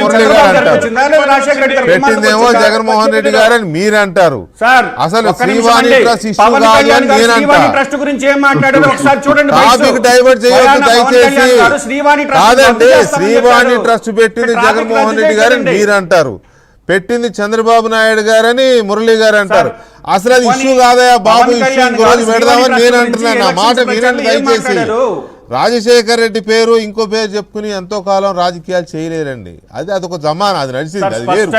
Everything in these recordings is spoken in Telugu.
మురళి గారు అంటారు, పెట్టిందేమో జగన్మోహన్ రెడ్డి గారు అని మీరు అంటారు. అసలు శ్రీవాణి ట్రస్ట్ ఇష్యూ కాదు అని నేను అంటాను. టాపిక్ డైవర్ట్ చేయొద్దు దయచేసి. కాదండి, శ్రీవాణి ట్రస్ట్ పెట్టింది జగన్మోహన్ రెడ్డి గారు అని మీరు అంటారు, పెట్టింది చంద్రబాబు నాయుడు గారని మురళి గారు అంటారు. అసలు అది ఇష్యూ కాదయా బాబు, ఇష్యూ ఇంకో రోజు పెడదామని నేను అంటున్నాను. నా మాట వినండి దయచేసి. రాజశేఖర్ రెడ్డి పేరు ఇంకో పేరు చెప్పుకుని ఎంతో కాలం రాజకీయాలు చేయలేరండి. అదొక జమానా, అది నడిచింది, అది వేరు.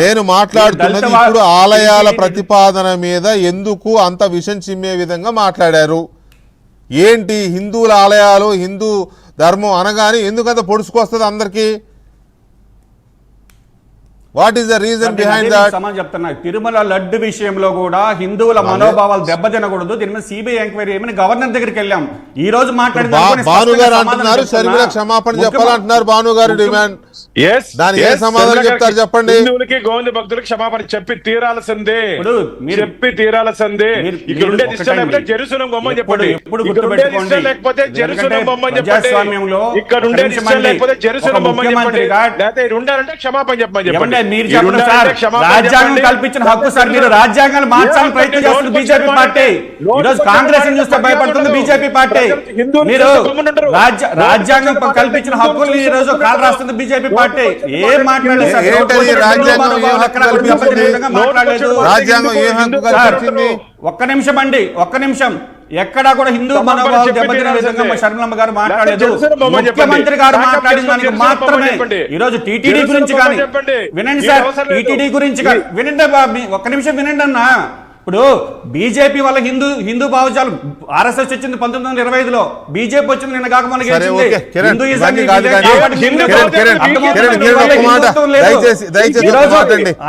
నేను మాట్లాడుతున్నది ఇప్పుడు ఆలయాల ప్రతిపాదన మీద ఎందుకు అంత విషం చిమ్మే విధంగా మాట్లాడారు. ఏంటి హిందువుల ఆలయాలు, హిందూ ధర్మం అనగానే ఎందుకంత పొడుచుకొస్తుంది అందరికీ? What is the reason behind that? చెప్తున్నా, తిరుమల లడ్డు విషయంలో కూడా హిందువుల మనోభావాలు దెబ్బతినకూడదు, దీని మీద సిబిఐ ఎంక్వైరీ ఏమని గవర్నర్ దగ్గరికి వెళ్ళాం. ఈ రోజు భాను గారు అంటున్నారు షర్మిల క్షమాపణ చెప్పాలంటున్నారు. భాను గారు డిమాండ్, దాని ఏ సమాధానం చెప్తారు చెప్పండి. హిందువులకి గోవింద భక్తులకి క్షమాపణ చెప్పి తీరాల్సిందే, చెప్పి తీరాల్సిందే. ఇక్కడ ఉండే ఇష్టం లేకపోతే జెరూసలేం బొమ్మని చెప్పండి, లేకపోతే జెరూసలేం బొమ్మని చెప్పండి, ఇక్కడ ఉండే ఇష్టం లేకపోతే జెరూసలేం బొమ్మని చెప్పండి, లేకపోతే ఉండాలంటే క్షమాపణ చెప్పమని చెప్పండి. మీరు చెప్పండి సార్, రాజ్యాంగం కల్పించిన హక్కు సార్, మీరు రాజ్యాంగాన్ని మార్చాలని ప్రయత్నం చేస్తుంది బీజేపీ పార్టీ. ఈరోజు కాంగ్రెస్ చూస్తే భయపడుతుంది బీజేపీ పార్టీ. మీరు రాజ్యాంగం కల్పించిన హక్కుల్ని ఈ రోజు కాలు రాస్తుంది బీజేపీ పార్టీ. ఏం మాట్లాడలేదు సార్, ఒక్క నిమిషం అండి, ఒక్క నిమిషం. ఎక్కడా కూడా హిందూ మనోభావాలు దెబ్బతిన విధంగా షర్మిలమ్మ గారు మాట్లాడలేదు. ముఖ్యమంత్రి గారు మాట్లాడిన దానికి మాత్రమే. ఈ రోజు టీటీడీ గురించి కానీ వినండి సార్, టీటీడీ గురించి కానీ వినండి, ఒక్క నిమిషం వినండి అన్న. ఇప్పుడు బీజేపీ వల్ల హిందూ భావజాలు, ఆర్ఎస్ఎస్ వచ్చింది 1925లో, బీజేపీ వచ్చింది నిన్న కాక మనకి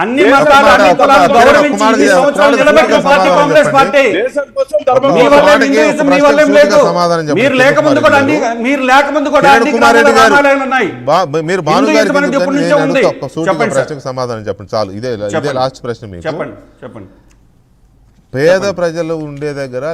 అన్ని మతాలు అన్ని కులాలు గౌరవించి కాంగ్రెస్ పార్టీ. మీ వల్ల ఏం లేదు, మీరు లేకముందు కూడా ఉన్నాయి. మీరు భాను గారికి సమాధానం చెప్పండి చాలు. ఇదే లాస్ట్ ప్రశ్న. చెప్పండి. పేద ప్రజలు ఉండే దగ్గర